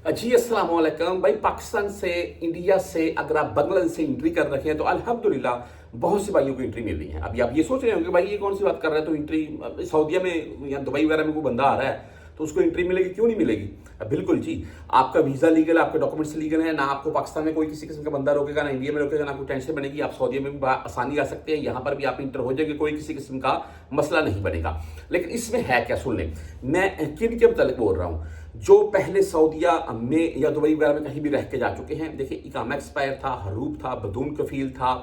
जी अस्सलाम वालेकुम भाई। पाकिस्तान से, इंडिया से अगर आप बांग्लादेश से एंट्री कर रखे हैं तो अल्हम्दुलिल्लाह बहुत से भाइयों को एंट्री मिल रही है। अभी आप ये सोच रहे होंगे भाई ये कौन सी बात कर रहे हैं, तो एंट्री सऊदीया में या दुबई वगैरह में कोई बंदा आ रहा है तो उसको एंट्री मिलेगी, क्यों नहीं मिलेगी? बिल्कुल जी, आपका वीजा लीगल, आपके डॉक्यूमेंट्स लीगल है ना, आपको पाकिस्तान में कोई किसी किस्म का बंदा रोकेगा, ना इंडिया में रोकेगा, ना कोई टेंशन बनेगी। आप सऊदीया में भी आसानी आ सकते हैं, यहाँ पर भी आप इंटर हो जाएंगे, कोई किसी किस्म का मसला नहीं बनेगा। लेकिन इसमें है क्या, सुन लें मैं किन के मतलब बोल रहा हूँ। जो पहले सऊदीया में या दुबई वगैरह में कहीं भी रह के जा चुके हैं, देखिए इकामा एक्सपायर था, हरूब था, बदून कफील था,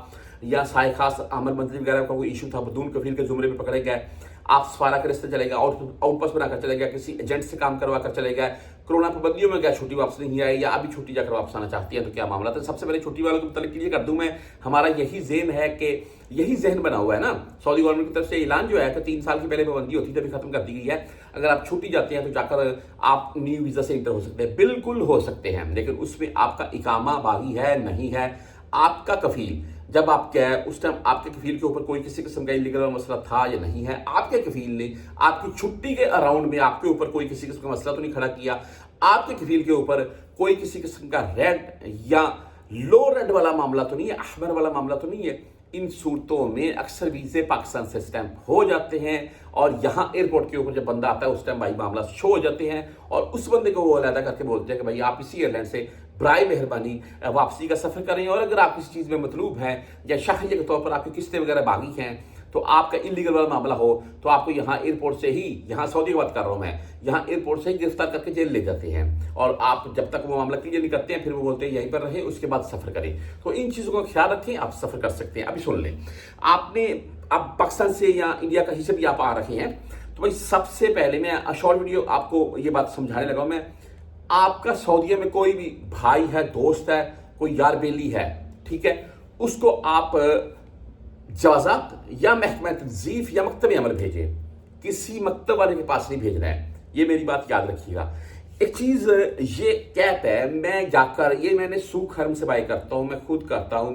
या साय खास आमद मंजूरी वगैरह का कोई इशू था, बदून कफील के जुमरे में पकड़े गए, आप सफारा के रिश्ते चले गए, आउटपोस्ट बनाकर चले गए, किसी एजेंट से काम करवा कर चले गए, कोरोना पाबंदियों में गए, छुट्टी वापस नहीं आई, या अभी छुट्टी जाकर वापस आना चाहती है, तो क्या मामला था? सबसे पहले छुट्टी वालों को मतलब क्लियर कर दूं मैं, हमारा यही ज़हन है कि यही जहन बना हुआ है ना, सऊदी गवर्नमेंट की तरफ से ऐलान जो है कि 3 साल की पहले पाबंदी होती थी, अभी खत्म कर दी गई है। अगर आप छुट्टी जाते हैं तो जाकर आप न्यू वीज़ा से इंटर हो सकते हैं, बिल्कुल हो सकते हैं, लेकिन उसमें आपका इकामा बागी है नहीं है, आपका कफील जब आप गए उस टाइम आपके कफील के ऊपर कोई किसी किस्म का इलीगल मसला था या नहीं है, आपके कफील ने आपकी छुट्टी के अराउंड में आपके ऊपर कोई किसी किस्म का मसला तो नहीं खड़ा किया, आपके कफील के ऊपर कोई किसी किस्म का रेड या लो रेड वाला मामला तो नहीं है, अहमर वाला मामला तो नहीं है। इन सूरतों में अक्सर वीज़े पाकिस्तान से स्टैंप हो जाते हैं और यहाँ एयरपोर्ट के ऊपर जब बंदा आता है उस टाइम भाई मामला शो हो जाते हैं और उस बंदे को वो अलहदा करके बोलते हैं कि भाई आप इसी एयरलाइन से बराए मेहरबानी वापसी का सफ़र करें, और अगर आप किसी चीज़ में मतलूब हैं या शाहिया के तौर पर आपकी किस्तें वगैरह बागी हैं, तो आपका इलीगल वाला मामला हो तो आपको यहाँ एयरपोर्ट से ही, यहाँ सऊदी की बात कर रहा हूँ मैं, यहाँ एयरपोर्ट से ही गिरफ्तार करके जेल ले जाते हैं, और आप जब तक वो मामला क्लियर नहीं करते हैं फिर वो बोलते हैं यहीं पर रहे, उसके बाद सफ़र करें। तो इन चीज़ों का ख्याल रखें, आप सफ़र कर सकते हैं। अभी सुन लें, आपने अब पाकिस्तान से या इंडिया कहीं से भी आप आ रहे हैं तो भाई सबसे पहले मैं शॉर्ट वीडियो आपको ये बात समझाने लगा मैं, आपका सऊदीया में कोई भी भाई है, दोस्त है, कोई यार बेली है, ठीक है, उसको आप जवाजात या महकमा तनजीफ या मकतब अमल भेजें, किसी मकतब वाले के पास नहीं भेजना है, ये मेरी बात याद रखिएगा। एक चीज़ ये कैप है, मैं जाकर ये मैंने सूख हरम से बाई करता हूँ, मैं खुद करता हूँ,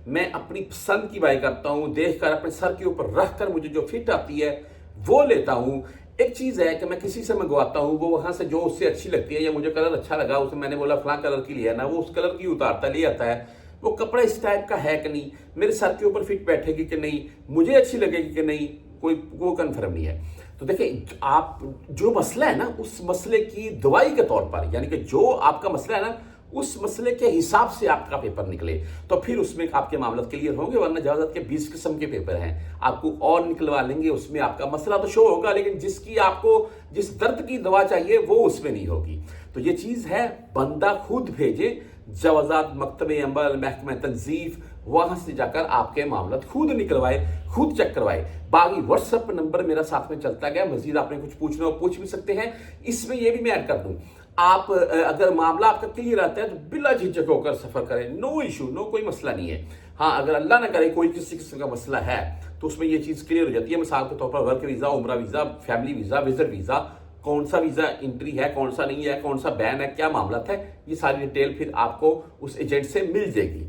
मैं अपनी पसंद की बाई करता हूँ, देख कर अपने सर के ऊपर रख कर मुझे जो फिट आती है वो लेता हूँ। एक चीज़ है कि मैं किसी से मंगवाता हूँ, वो वहाँ से जो उससे अच्छी लगती है या मुझे कलर अच्छा लगा, उसे मैंने बोला फलां कलर की लिया ना, वो उस कलर की उतारता ले आता है, वो कपड़ा इस टाइप का है कि नहीं, मेरे सर के ऊपर फिट बैठेगी कि नहीं, मुझे अच्छी लगेगी कि नहीं, कोई वो कन्फर्म नहीं है। तो देखिए आप जो मसला है ना, उस मसले की दवाई के तौर पर, यानी कि जो आपका मसला है ना उस मसले के हिसाब से आपका पेपर निकले तो फिर उसमें आपके मामला क्लियर होंगे, वरना जवाजात के 20 किस्म के पेपर हैं, आपको और निकलवा लेंगे, उसमें आपका मसला तो शो होगा लेकिन जिसकी आपको जिस दर्द की दवा चाहिए वो उसमें नहीं होगी। तो ये चीज़ है, बंदा खुद भेजे जवाजात, मकतब अमल, महकमा तनजीफ, वहां से जाकर आपके मामला खुद निकलवाए, खुद चेक करवाए। बाकी व्हाट्सएप नंबर मेरा साथ में चलता गया, मजीद आपने कुछ पूछना हो पूछ भी सकते हैं। इसमें यह भी मैं ऐड कर दूं, आप अगर मामला आपका क्लियर आता है तो बिला झिझक होकर सफर करें, नो इशू, नो कोई मसला नहीं है। हाँ, अगर अल्लाह ना करे कोई किसी किस्म का मसला है तो उसमें यह चीज़ क्लियर हो जाती है। मिसाल के तौर पर वर्क वीज़ा, उम्रा visa, family visa, visit visa, कौन सा वीज़ा एंट्री है, कौन सा नहीं है, कौन सा बैन है, क्या मामला है, ये सारी डिटेल फिर आपको उस एजेंट से मिल जाएगी।